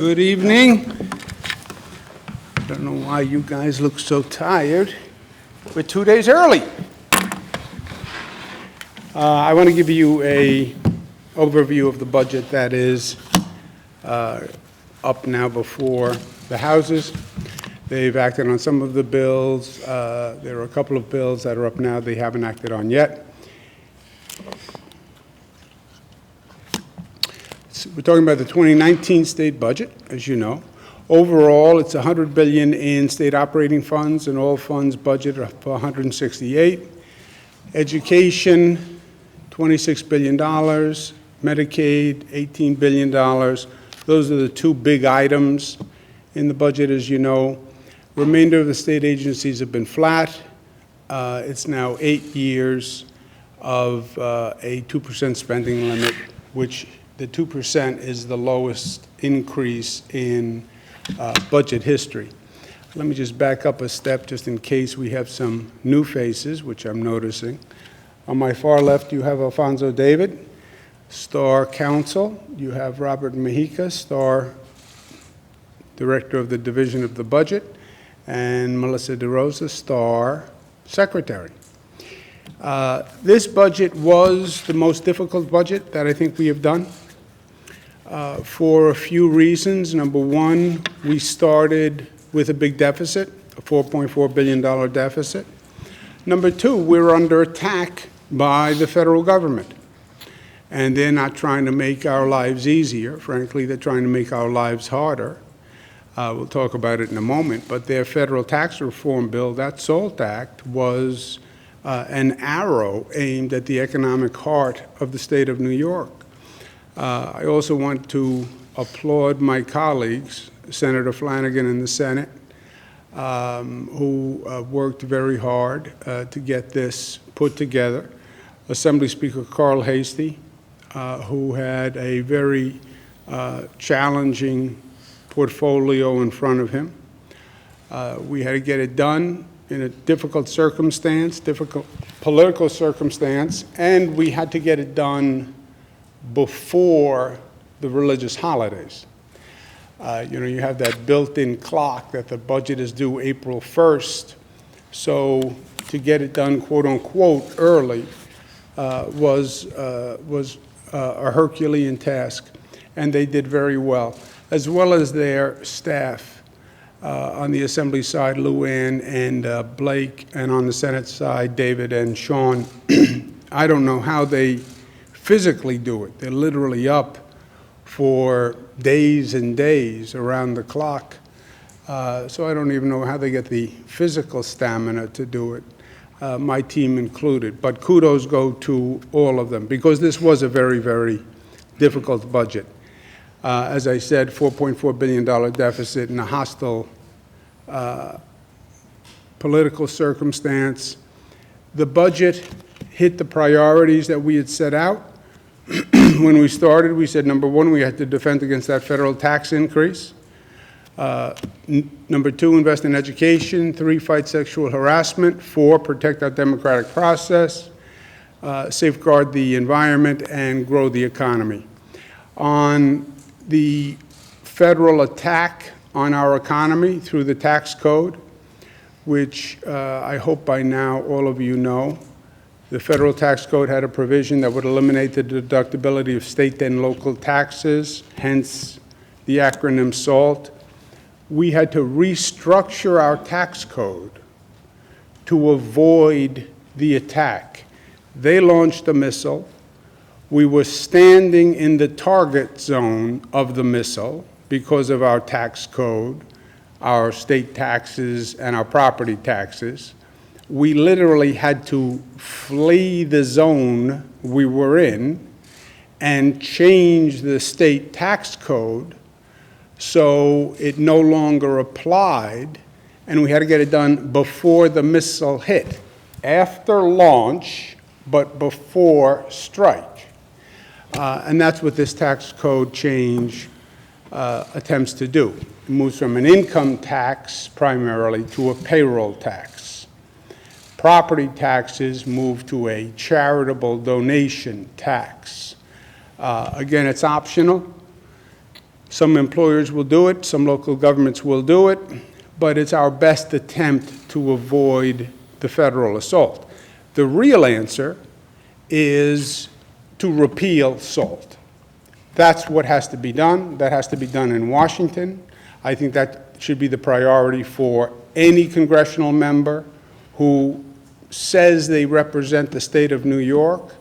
Good evening. I don't know why you guys look so tired. We're 2 days early. I want to give you an overview of the budget that is up now before the houses. They've acted on some of the bills. There are a couple of bills that are up now they haven't acted on yet. We're talking about the 2019 state budget, as you know. Overall, it's $100 billion in state operating funds, and all funds budget are for $168. Education, $26 billion. Medicaid, $18 billion. Those are the two big items in the budget, as you know. Remainder of the state agencies have been flat. It's now 8 years of a 2% spending limit, which the 2% is the lowest increase in budget history. Let me just back up a step just in case we have some new faces, which I'm noticing. On my far left, you have Alfonso David, Star Counsel. You have Robert Mejica, Star Director of the Division of the Budget, and Melissa DeRosa, Star Secretary. This budget was the most difficult budget that I think we have done for a few reasons. Number one, we started with a big deficit, a $4.4 billion deficit. Number two, we're under attack by the federal government. And they're not trying to make our lives easier. Frankly, they're trying to make our lives harder. We'll talk about it in a moment. But their federal tax reform bill, that SALT Act, was an arrow aimed at the economic heart of the state of New York. I also want to applaud my colleagues, Senator Flanagan in the Senate, who worked very hard to get this put together. Assembly Speaker Carl Hastie, who had a very challenging portfolio in front of him. We had to get it done in a difficult circumstance, difficult political circumstance, and we had to get it done before the religious holidays. You have that built-in clock that the budget is due April 1st, so to get it done, quote unquote, early was a Herculean task, and they did very well, as well as their staff. On the Assembly side, Lou Ann and Blake, and on the Senate side, David and Sean. I don't know how they physically do it. They're literally up for days and days around the clock. So I don't even know how they get the physical stamina to do it, my team included. But kudos go to all of them, because this was a very, very difficult budget. As I said, $4.4 billion deficit in a hostile political circumstance. The budget hit the priorities that we had set out. When we started, we said, number one, we had to defend against that federal tax increase. Number two, invest in education. Three, fight sexual harassment. Four, protect our democratic process. Safeguard the environment and grow the economy. On the federal attack on our economy through the tax code, which I hope by now all of you know, the federal tax code had a provision that would eliminate the deductibility of state and local taxes, hence the acronym SALT. We had to restructure our tax code to avoid the attack. They launched a missile. We were standing in the target zone of the missile because of our tax code, our state taxes, and our property taxes. We literally had to flee the zone we were in and change the state tax code so it no longer applied, and we had to get it done before the missile hit, after launch, but before strike. And that's what this tax code change attempts to do. It moves from an income tax primarily to a payroll tax. Property taxes move to a charitable donation tax. Again, it's optional. Some employers will do it, some local governments will do it, but it's our best attempt to avoid the federal assault. The real answer is to repeal SALT. That's what has to be done. That has to be done in Washington. I think that should be the priority for any congressional member who says they represent the state of New York,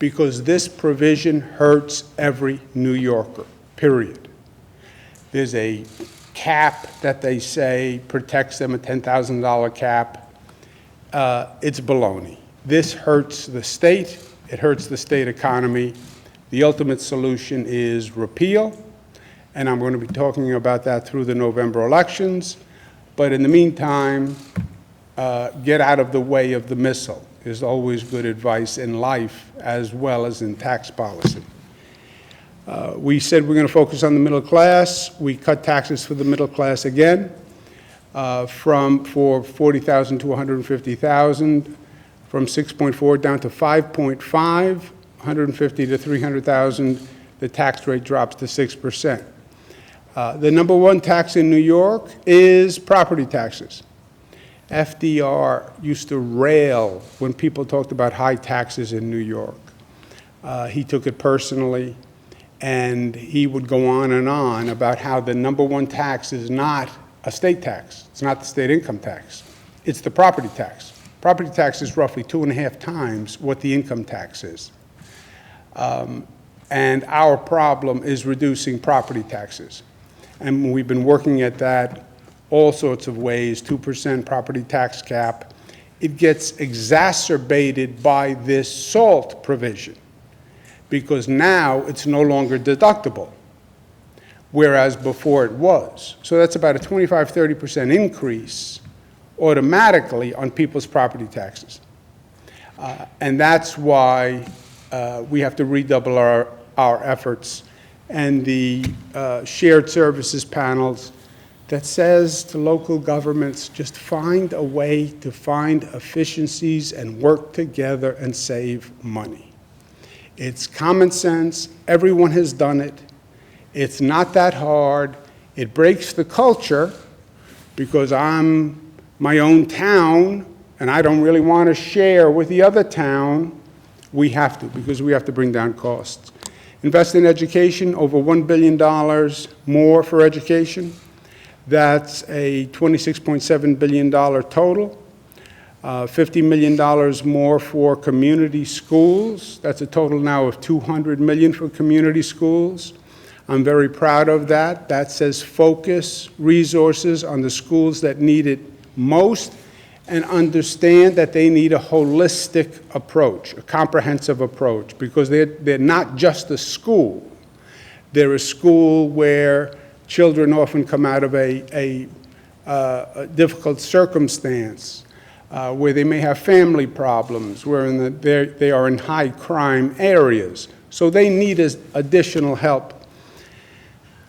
because this provision hurts every New Yorker, period. There's a cap that they say protects them, a $10,000 cap. It's baloney. This hurts the state. It hurts the state economy. The ultimate solution is repeal, and I'm going to be talking about that through the November elections. But in the meantime, get out of the way of the missile is always good advice in life as well as in tax policy. We said we're going to focus on the middle class. We cut taxes for the middle class again, for 40,000 to 150,000, from 6.4 down to 5.5, 150 to 300,000, the tax rate drops to 6%. The number one tax in New York is property taxes. FDR used to rail when people talked about high taxes in New York. He took it personally, and he would go on about how the number one tax is not a state tax. It's not the state income tax. It's the property tax. Property tax is roughly 2.5 times what the income tax is. And our problem is reducing property taxes. And we've been working at that all sorts of ways, 2% property tax cap. It gets exacerbated by this SALT provision, because now it's no longer deductible, whereas before it was. So that's about a 25–30% increase automatically on people's property taxes. And that's why we have to redouble our efforts. And the shared services panels that says to local governments, just find a way to find efficiencies and work together and save money. It's common sense. Everyone has done it. It's not that hard. It breaks the culture, because I'm my own town and I don't really want to share with the other town. We have to, because we have to bring down costs. Invest in education, over $1 billion more for education. That's a $26.7 billion total. $50 million more for community schools. That's a total now of $200 million for community schools. I'm very proud of that. That says focus resources on the schools that need it most, and understand that they need a holistic approach, a comprehensive approach, because they're not just a school. They're a school where children often come out of a difficult circumstance, where they may have family problems, where they are in high crime areas. So they need additional help.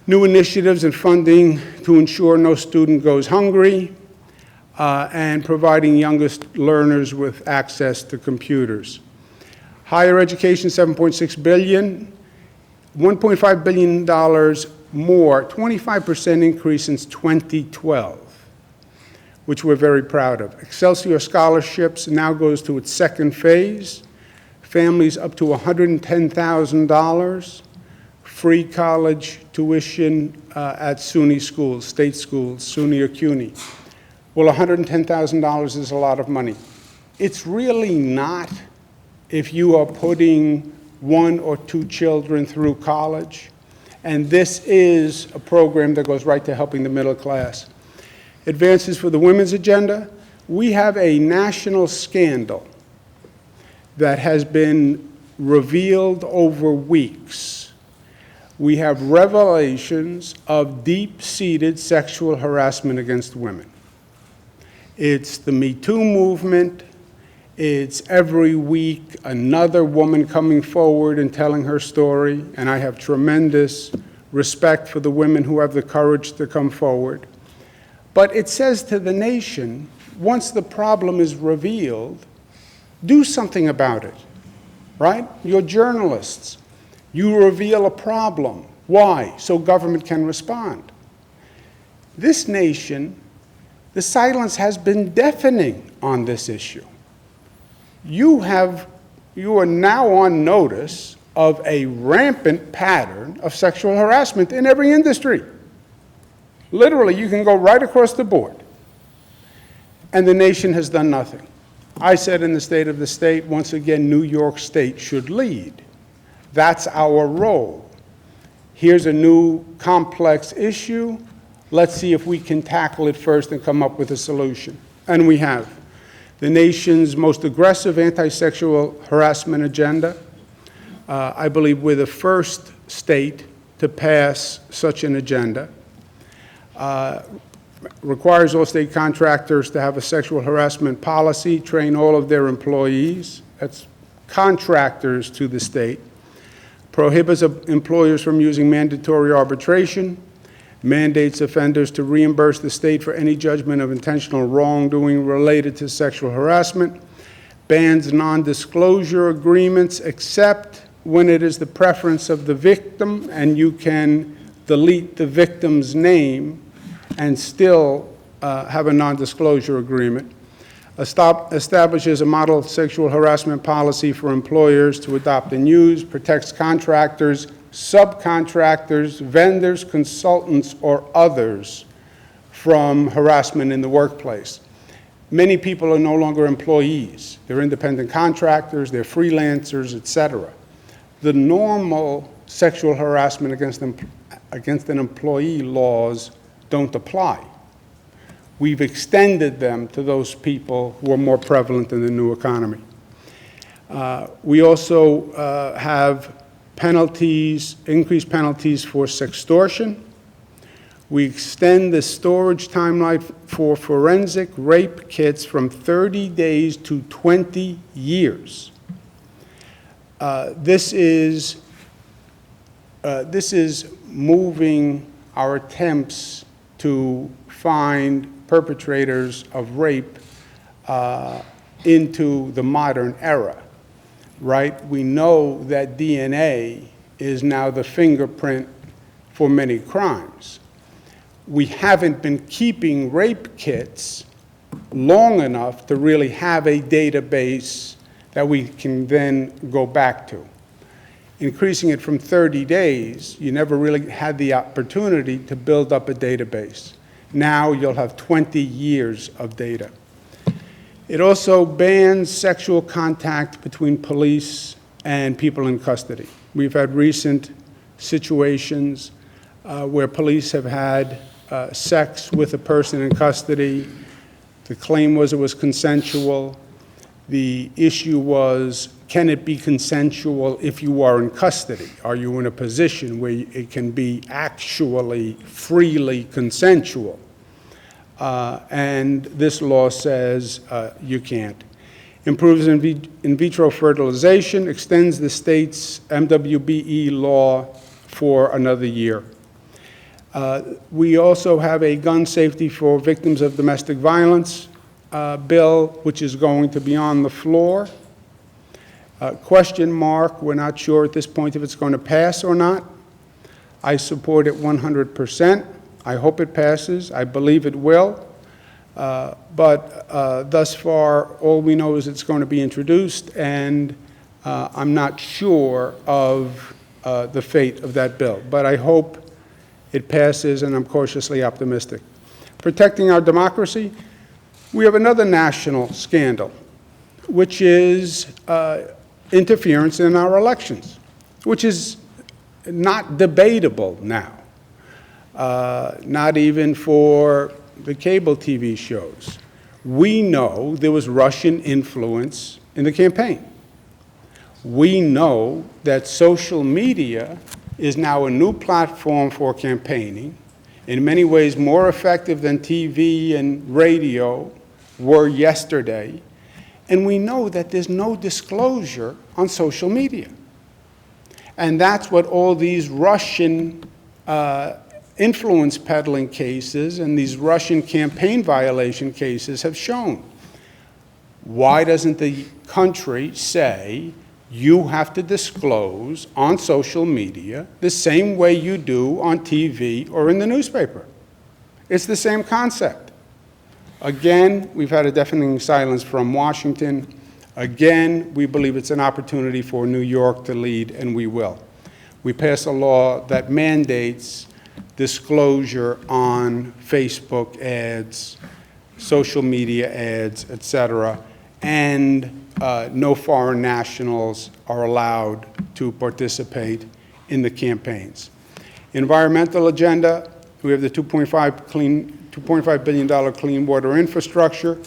New initiatives and funding to ensure no student goes hungry, and providing youngest learners with access to computers. Higher education, $7.6 billion, $1.5 billion more, 25% increase since 2012, which we're very proud of. Excelsior Scholarships now goes to its second phase. Families up to $110,000, free college tuition at SUNY schools, state schools, SUNY or CUNY. Well, $110,000 is a lot of money. It's really not if you are putting 1 or 2 children through college. And this is a program that goes right to helping the middle class. Advances for the women's agenda. We have a national scandal that has been revealed over weeks. We have revelations of deep-seated sexual harassment against women. It's the Me Too movement. It's every week another woman coming forward and telling her story, and I have tremendous respect for the women who have the courage to come forward. But it says to the nation, once the problem is revealed, do something about it, right? You're journalists. You reveal a problem. Why? So government can respond. This nation, the silence has been deafening on this issue. You are now on notice of a rampant pattern of sexual harassment in every industry. Literally, you can go right across the board. And the nation has done nothing. I said in the State of the State, once again, New York State should lead. That's our role. Here's a new complex issue. Let's see if we can tackle it first and come up with a solution. And we have. The nation's most aggressive anti-sexual harassment agenda. I believe we're the first state to pass such an agenda. Requires all state contractors to have a sexual harassment policy, train all of their employees. That's contractors to the state. Prohibits employers from using mandatory arbitration. Mandates offenders to reimburse the state for any judgment of intentional wrongdoing related to sexual harassment. Bans non-disclosure agreements except when it is the preference of the victim and you can delete the victim's name and still have a non-disclosure agreement. Establishes a model sexual harassment policy for employers to adopt and use, protects contractors, subcontractors, vendors, consultants, or others from harassment in the workplace. Many people are no longer employees. They're independent contractors, they're freelancers, etc. The normal sexual harassment against an employee laws don't apply. We've extended them to those people who are more prevalent in the new economy. We also have penalties, increased penalties for sextortion. We extend the storage timeline for forensic rape kits from 30 days to 20 years. This is moving our attempts to find perpetrators of rape into the modern era, right? We know that DNA is now the fingerprint for many crimes. We haven't been keeping rape kits long enough to really have a database that we can then go back to. Increasing it from 30 days, you never really had the opportunity to build up a database. Now you'll have 20 years of data. It also bans sexual contact between police and people in custody. We've had recent situations where police have had sex with a person in custody. The claim was it was consensual. The issue was, can it be consensual if you are in custody? Are you in a position where it can be actually freely consensual? And this law says you can't. Improves in vitro fertilization, extends the state's MWBE law for another year. We also have a gun safety for victims of domestic violence bill, which is going to be on the floor. Question mark, we're not sure at this point if it's going to pass or not. I support it 100%. I hope it passes. I believe it will. But thus far, all we know is it's going to be introduced, and I'm not sure of the fate of that bill. But I hope it passes, and I'm cautiously optimistic. Protecting our democracy, we have another national scandal, which is interference in our elections, which is not debatable now, not even for the cable TV shows. We know there was Russian influence in the campaign. We know that social media is now a new platform for campaigning, in many ways more effective than TV and radio were yesterday. And we know that there's no disclosure on social media. And that's what all these Russian influence peddling cases and these Russian campaign violation cases have shown. Why doesn't the country say, you have to disclose on social media the same way you do on TV or in the newspaper. It's the same concept. Again, we've had a deafening silence from Washington. Again, we believe it's an opportunity for New York to lead, and we will. We passed a law that mandates disclosure on Facebook ads, social media ads, et cetera, and no foreign nationals are allowed to participate in the campaigns. Environmental agenda, we have the $2.5 billion clean water infrastructure,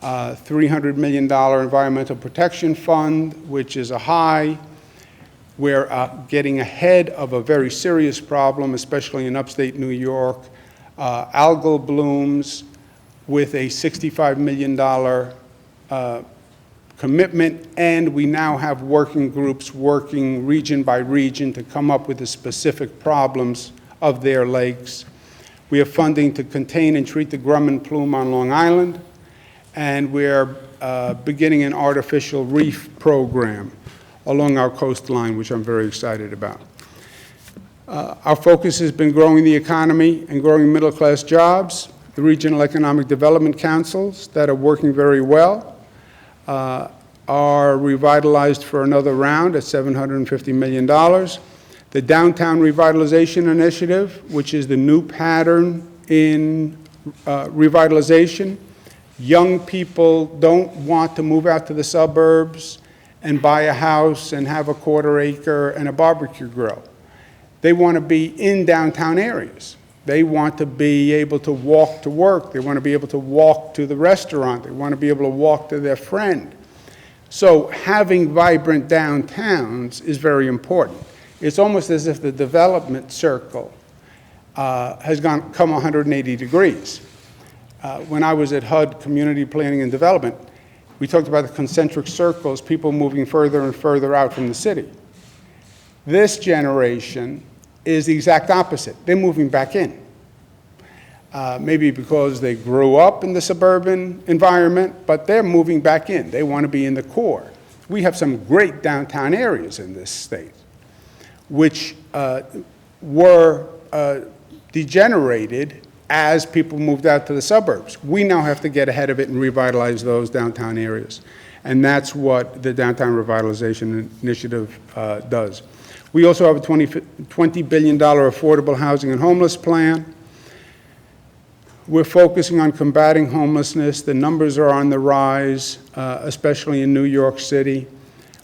$300 million environmental protection fund, which is a high. We're getting ahead of a very serious problem, especially in upstate New York, algal blooms, with a $65 million commitment, and we now have working groups working region by region to come up with the specific problems of their lakes. We have funding to contain and treat the grumman plume on Long Island, and we're beginning an artificial reef program along our coastline, which I'm very excited about. Our focus has been growing the economy and growing middle-class jobs. The Regional Economic Development Councils that are working very well are revitalized for another round at $750 million. The Downtown Revitalization Initiative, which is the new pattern in revitalization. Young people don't want to move out to the suburbs and buy a house and have a quarter acre and a barbecue grill. They want to be in downtown areas. They want to be able to walk to work. They want to be able to walk to the restaurant. They want to be able to walk to their friend. So having vibrant downtowns is very important. It's almost as if the development circle has come 180 degrees. When I was at HUD, Community Planning and Development, we talked about the concentric circles, people moving further and further out from the city. This generation is the exact opposite. They're moving back in. Maybe because they grew up in the suburban environment, but they're moving back in. They want to be in the core. We have some great downtown areas in this state, which were degenerated as people moved out to the suburbs. We now have to get ahead of it and revitalize those downtown areas. And that's what the Downtown Revitalization Initiative does. We also have a $20 billion affordable housing and homeless plan. We're focusing on combating homelessness. The numbers are on the rise, especially in New York City.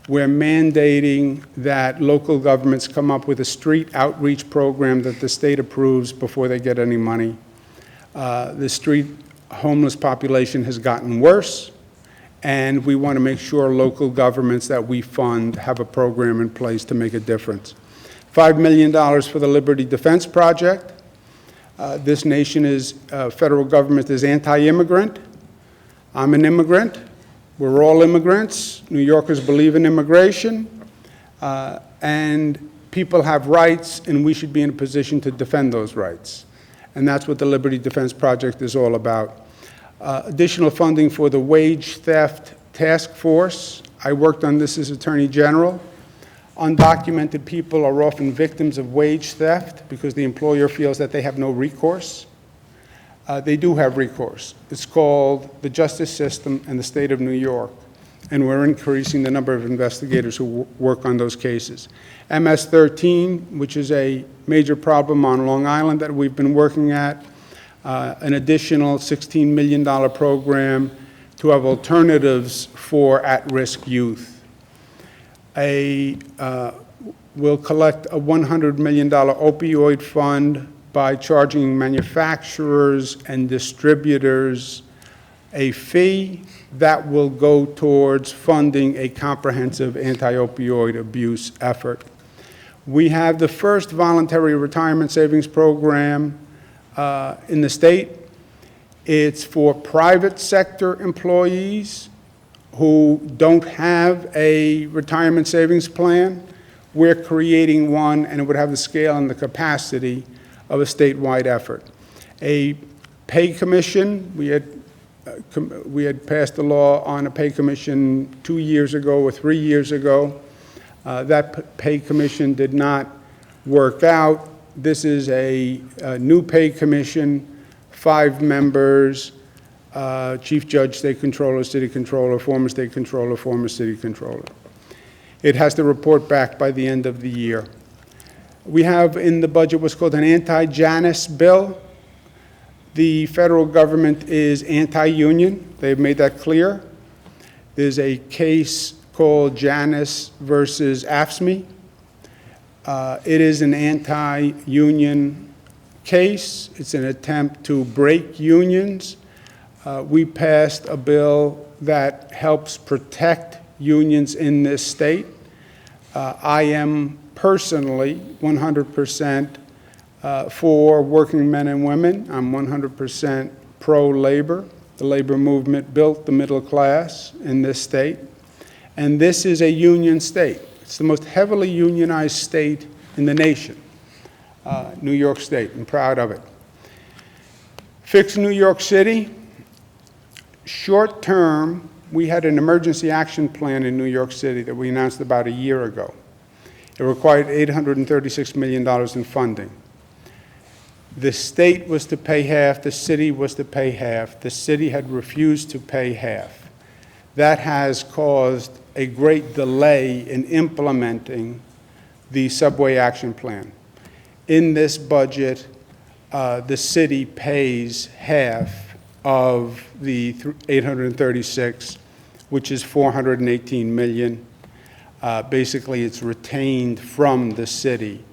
We're mandating that local governments come up with a street outreach program that the state approves before they get any money. The street homeless population has gotten worse, and we want to make sure local governments that we fund have a program in place to make a difference. $5 million for the Liberty Defense Project. This nation is, federal government is anti-immigrant. I'm an immigrant. We're all immigrants. New Yorkers believe in immigration. And people have rights, and we should be in a position to defend those rights. And that's what the Liberty Defense Project is all about. Additional funding for the Wage Theft Task Force. I worked on this as Attorney General. Undocumented people are often victims of wage theft because the employer feels that they have no recourse. They do have recourse. It's called the justice system and the state of New York, and we're increasing the number of investigators who work on those cases. MS-13, which is a major problem on Long Island that we've been working at, an additional $16 million program to have alternatives for at-risk youth. We'll collect a $100 million opioid fund by charging manufacturers and distributors a fee that will go towards funding a comprehensive anti-opioid abuse effort. We have the first voluntary retirement savings program in the state. It's for private sector employees who don't have a retirement savings plan. We're creating one, and it would have the scale and the capacity of a statewide effort. A pay commission, we had passed a law on a pay commission 2 years ago or 3 years ago. That pay commission did not work out. This is a new pay commission, 5 members, chief judge, state controller, city controller, former state controller, former city controller. It has to report back by the end of the year. We have in the budget what's called an anti-Janus bill. The federal government is anti-union. They've made that clear. There's a case called Janus versus AFSCME. It is an anti-union case. It's an attempt to break unions. We passed a bill that helps protect unions in this state. I am personally 100% for working men and women. I'm 100% pro-labor. The labor movement built the middle class in this state. And this is a union state. It's the most heavily unionized state in the nation, New York State. I'm proud of it. Fix New York City. Short term, we had an emergency action plan in New York City that we announced about a year ago. It required $836 million in funding. The state was to pay half, the city was to pay half. The city had refused to pay half. That has caused a great delay in implementing the subway action plan. In this budget, the city pays half of the 836, which is $418 million. Basically, it's retained from the city.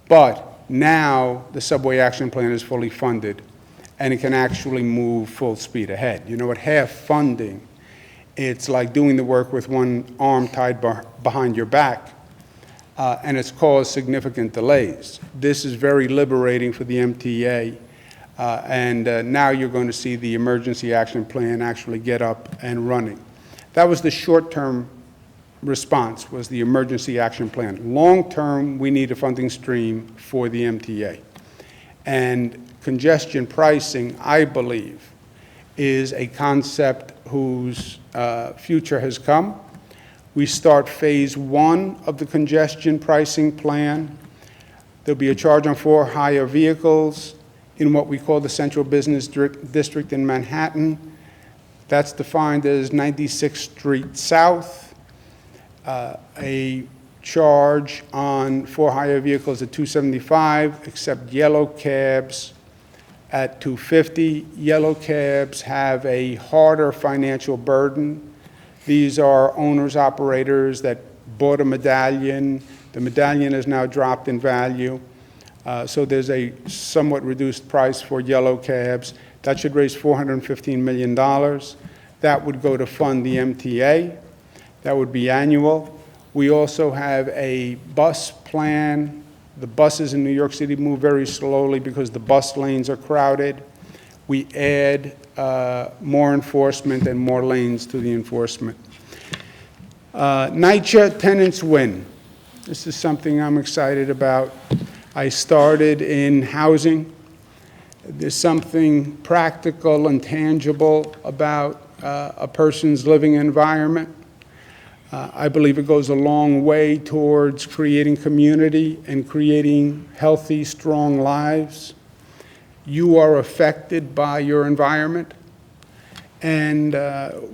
But now the subway action plan is fully funded, and it can actually move full speed ahead. You know, at half funding, it's like doing the work with one arm tied behind your back, and it's caused significant delays. This is very liberating for the MTA, and now you're going to see the emergency action plan actually get up and running. That was the short-term response, was the emergency action plan. Long-term, we need a funding stream for the MTA. And congestion pricing, I believe, is a concept whose future has come. We start phase 1 of the congestion pricing plan. There'll be a charge on for-hire vehicles in what we call the Central Business District in Manhattan. That's defined as 96th Street South. A charge on for-hire vehicles at $275, except yellow cabs at $250. Yellow cabs have a harder financial burden. These are owners, operators that bought a medallion. The medallion has now dropped in value. So there's a somewhat reduced price for yellow cabs. That should raise $415 million. That would go to fund the MTA. That would be annual. We also have a bus plan. The buses in New York City move very slowly because the bus lanes are crowded. We add more enforcement and more lanes to the enforcement. NYCHA tenants win. This is something I'm excited about. I started in housing. There's something practical and tangible about a person's living environment. I believe it goes a long way towards creating community and creating healthy, strong lives. You are affected by your environment. And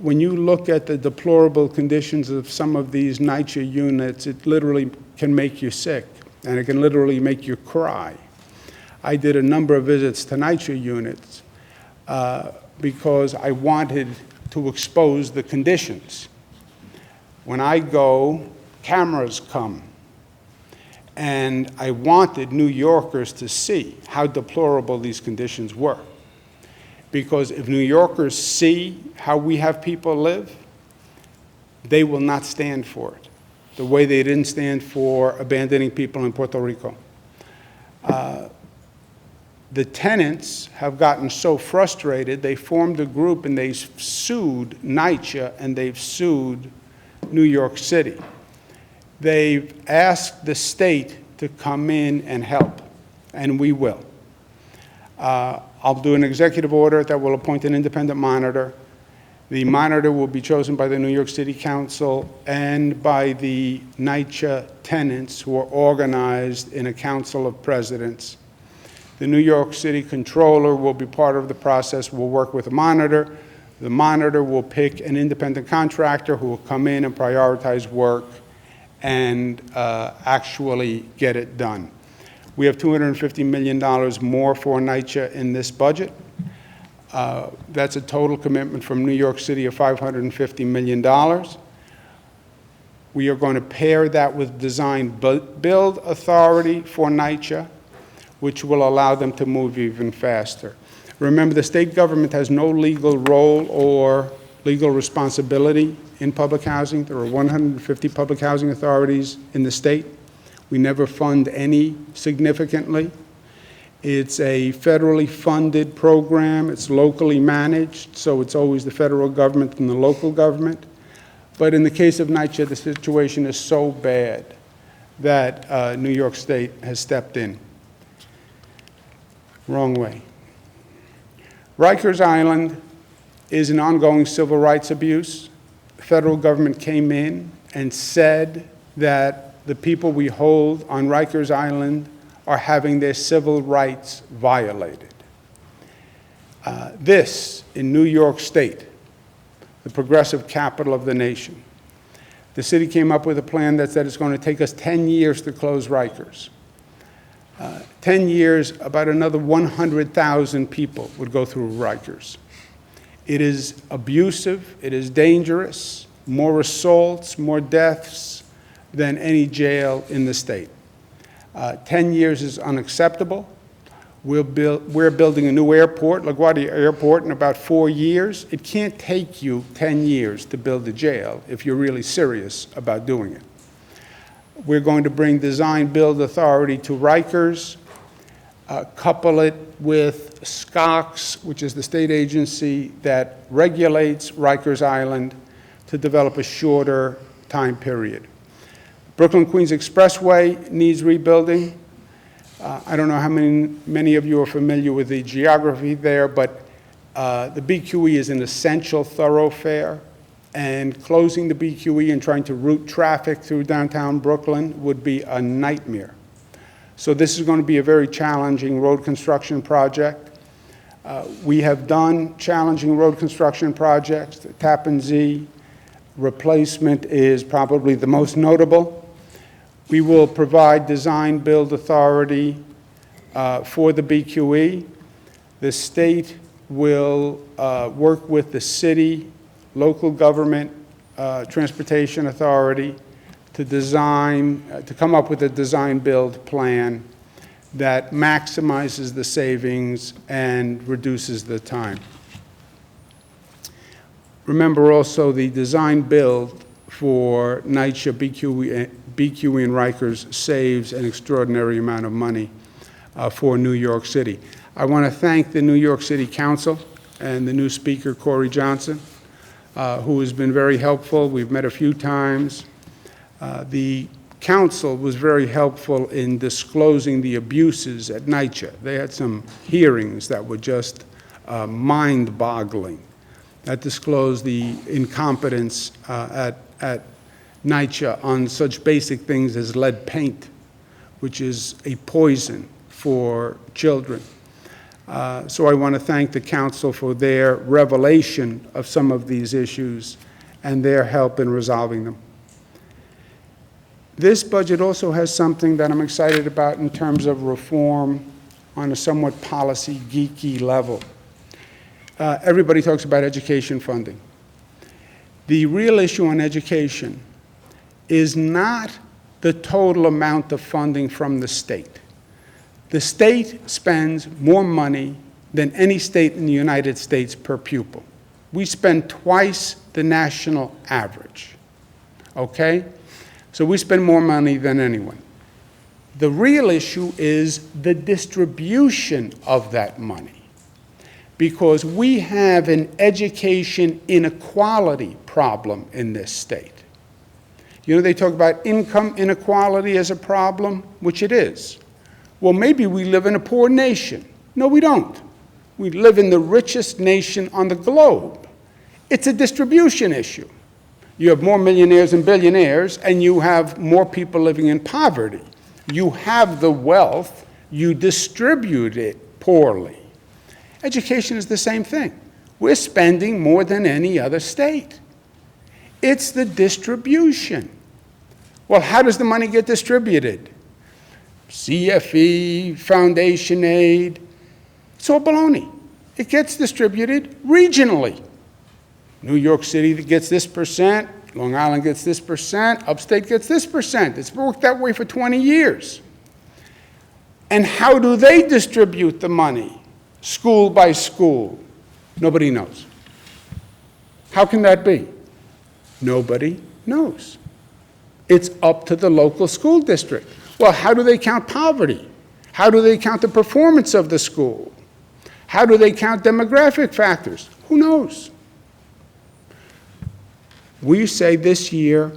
when you look at the deplorable conditions of some of these NYCHA units, it literally can make you sick, and it can literally make you cry. I did a number of visits to NYCHA units because I wanted to expose the conditions. When I go, cameras come. And I wanted New Yorkers to see how deplorable these conditions were. Because if New Yorkers see how we have people live, they will not stand for it, the way they didn't stand for abandoning people in Puerto Rico. The tenants have gotten so frustrated, they formed a group and they sued NYCHA and they've sued New York City. They've asked the state to come in and help, and we will. I'll do an executive order that will appoint an independent monitor. The monitor will be chosen by the New York City Council and by the NYCHA tenants who are organized in a council of presidents. The New York City Controller will be part of the process, will work with the monitor. The monitor will pick an independent contractor who will come in and prioritize work and actually get it done. We have $250 million more for NYCHA in this budget. That's a total commitment from New York City of $550 million. We are going to pair that with design build authority for NYCHA, which will allow them to move even faster. Remember, the state government has no legal role or legal responsibility in public housing. There are 150 public housing authorities in the state. We never fund any significantly. It's a federally funded program. It's locally managed, so it's always the federal government and the local government. But in the case of NYCHA, the situation is so bad that New York State has stepped in. Wrong way. Rikers Island is an ongoing civil rights abuse. The federal government came in and said that the people we hold on Rikers Island are having their civil rights violated. This, in New York State, the progressive capital of the nation, the city came up with a plan that said it's going to take us 10 years to close Rikers. 10 years, about another 100,000 people would go through Rikers. It is abusive, it is dangerous, more assaults, more deaths than any jail in the state. 10 years is unacceptable. We're building a new airport, LaGuardia Airport, in about 4 years. It can't take you 10 years to build a jail if you're really serious about doing it. We're going to bring design build authority to Rikers, couple it with SCOX, which is the state agency that regulates Rikers Island, to develop a shorter time period. Brooklyn-Queens Expressway needs rebuilding. I don't know how many of you are familiar with the geography there, but the BQE is an essential thoroughfare, and closing the BQE and trying to route traffic through downtown Brooklyn would be a nightmare. So this is going to be a very challenging road construction project. We have done challenging road construction projects. The Tappan Zee replacement is probably the most notable. We will provide design build authority for the BQE. The state will work with the city, local government, transportation authority to come up with a design build plan that maximizes the savings and reduces the time. Remember also the design build for NYCHA, BQE and Rikers saves an extraordinary amount of money for New York City. I want to thank the New York City Council and the new speaker, Corey Johnson, who has been very helpful. We've met a few times. The council was very helpful in disclosing the abuses at NYCHA. They had some hearings that were just mind-boggling, that disclosed the incompetence at NYCHA on such basic things as lead paint, which is a poison for children. So I want to thank the council for their revelation of some of these issues and their help in resolving them. This budget also has something that I'm excited about in terms of reform on a somewhat policy geeky level. Everybody talks about education funding. The real issue on education is not the total amount of funding from the state. The state spends more money than any state in the United States per pupil. We spend twice the national average, okay? So we spend more money than anyone. The real issue is the distribution of that money, because we have an education inequality problem in this state. You know, they talk about income inequality as a problem, which it is. Well, maybe we live in a poor nation. No, we don't. We live in the richest nation on the globe. It's a distribution issue. You have more millionaires and billionaires, and you have more people living in poverty. You have the wealth, you distribute it poorly. Education is the same thing. We're spending more than any other state. It's the distribution. Well, how does the money get distributed? CFE, foundation aid, it's all baloney. It gets distributed regionally. New York City gets this percent, Long Island gets this percent, upstate gets this percent. It's worked that way for 20 years. And how do they distribute the money? School by school. Nobody knows. How can that be? Nobody knows. It's up to the local school district. Well, how do they count poverty? How do they count the performance of the school? How do they count demographic factors? Who knows? We say this year,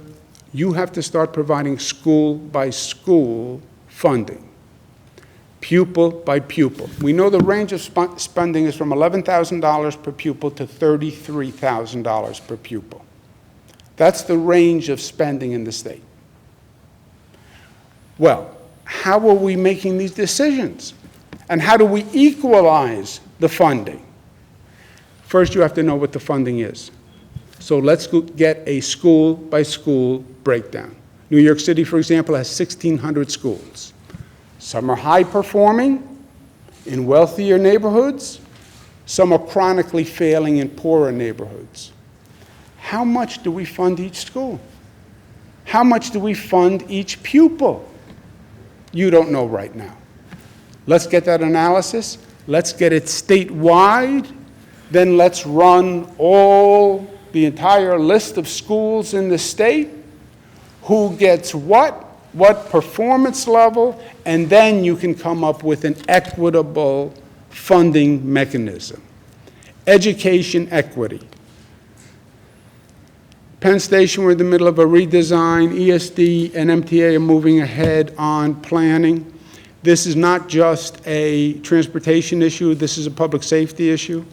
you have to start providing school by school funding, pupil by pupil. We know the range of spending is from $11,000 per pupil to $33,000 per pupil. That's the range of spending in the state. Well, how are we making these decisions? And how do we equalize the funding? First, you have to know what the funding is. So let's get a school-by-school breakdown. New York City, for example, has 1,600 schools. Some are high-performing in wealthier neighborhoods. Some are chronically failing in poorer neighborhoods. How much do we fund each school? How much do we fund each pupil? You don't know right now. Let's get that analysis. Let's get it statewide. Then let's run the entire list of schools in the state, who gets what performance level, and then you can come up with an equitable funding mechanism. Education equity. Penn Station, we're in the middle of a redesign. ESD and MTA are moving ahead on planning. This is not just a transportation issue, this is a public safety issue.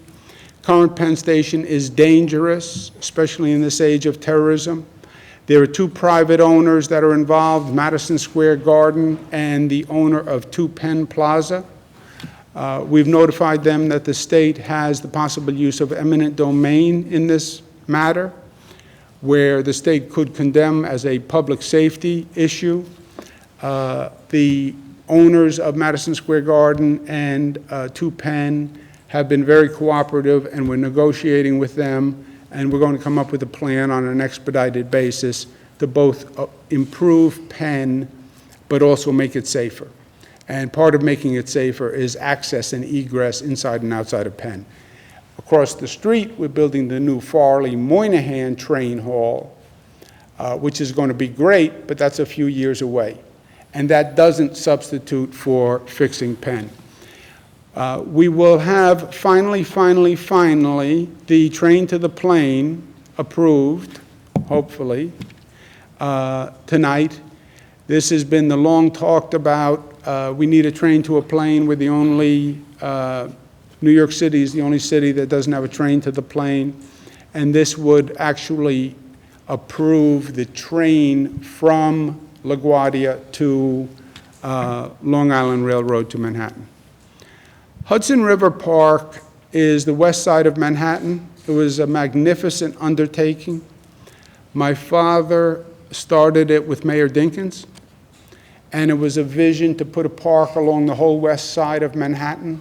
Current Penn Station is dangerous, especially in this age of terrorism. There are two private owners that are involved, Madison Square Garden and the owner of 2 Penn Plaza. We've notified them that the state has the possible use of eminent domain in this matter, where the state could condemn as a public safety issue. The owners of Madison Square Garden and 2 Penn have been very cooperative, and we're negotiating with them, and we're going to come up with a plan on an expedited basis to both improve Penn, but also make it safer. And part of making it safer is access and egress inside and outside of Penn. Across the street, we're building the new Farley Moynihan train hall, which is going to be great, but that's a few years away. And that doesn't substitute for fixing Penn. We will have finally, the train to the plane approved, hopefully, tonight. This has been the long talked about, we need a train to a plane. We're the only, New York City is the only city that doesn't have a train to the plane. And this would actually approve the train from LaGuardia to Long Island Railroad to Manhattan. Hudson River Park is the west side of Manhattan. It was a magnificent undertaking. My father started it with Mayor Dinkins, and it was a vision to put a park along the whole west side of Manhattan.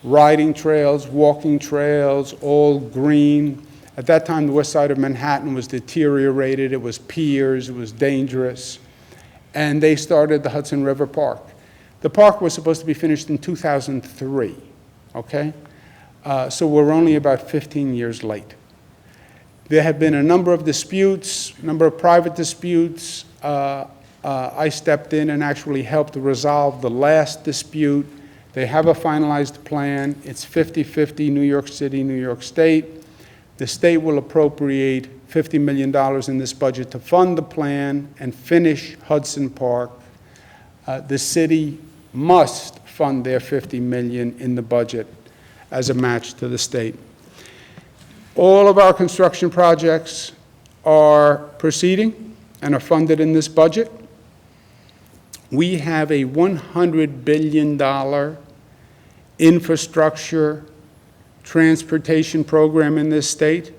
Riding trails, walking trails, all green. At that time, the west side of Manhattan was deteriorated. It was piers, it was dangerous. And they started the Hudson River Park. The park was supposed to be finished in 2003, okay? So we're only about 15 years late. There have been a number of disputes, a number of private disputes. I stepped in and actually helped resolve the last dispute. They have a finalized plan. It's 50-50 New York City, New York State. The state will appropriate $50 million in this budget to fund the plan and finish Hudson Park. The city must fund their $50 million in the budget as a match to the state. All of our construction projects are proceeding and are funded in this budget. We have a $100 billion infrastructure transportation program in this state.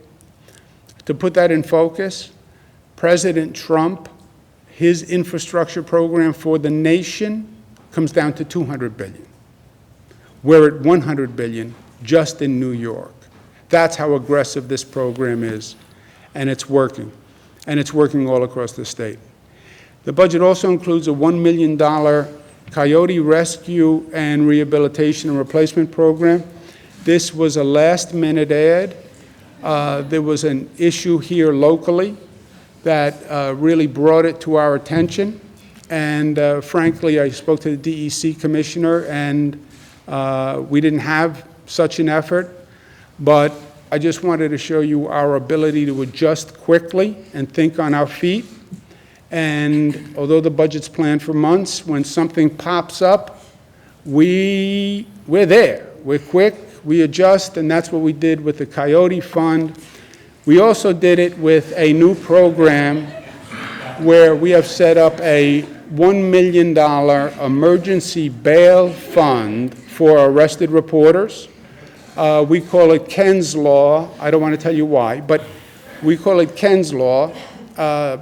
To put that in focus, President Trump, his infrastructure program for the nation comes down to $200 billion. We're at $100 billion just in New York. That's how aggressive this program is, and it's working. And it's working all across the state. The budget also includes a $1 million coyote rescue and rehabilitation and replacement program. This was a last-minute add. There was an issue here locally that really brought it to our attention. And frankly, I spoke to the DEC commissioner, and we didn't have such an effort. But I just wanted to show you our ability to adjust quickly and think on our feet. And although the budget's planned for months, when something pops up, we're there. We're quick, we adjust, and that's what we did with the Coyote Fund. We also did it with a new program where we have set up a $1 million emergency bail fund for arrested reporters. We call it Ken's Law. I don't want to tell you why, but we call it Ken's Law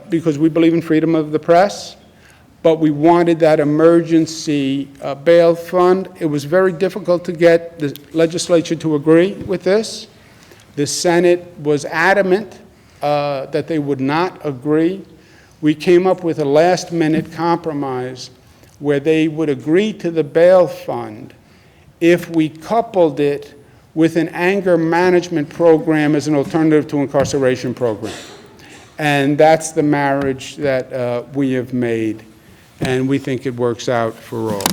because we believe in freedom of the press, but we wanted that emergency bail fund. It was very difficult to get the legislature to agree with this. The Senate was adamant that they would not agree. We came up with a last-minute compromise where they would agree to the bail fund if we coupled it with an anger management program as an alternative to incarceration program. And that's the marriage that we have made, and we think it works out for all.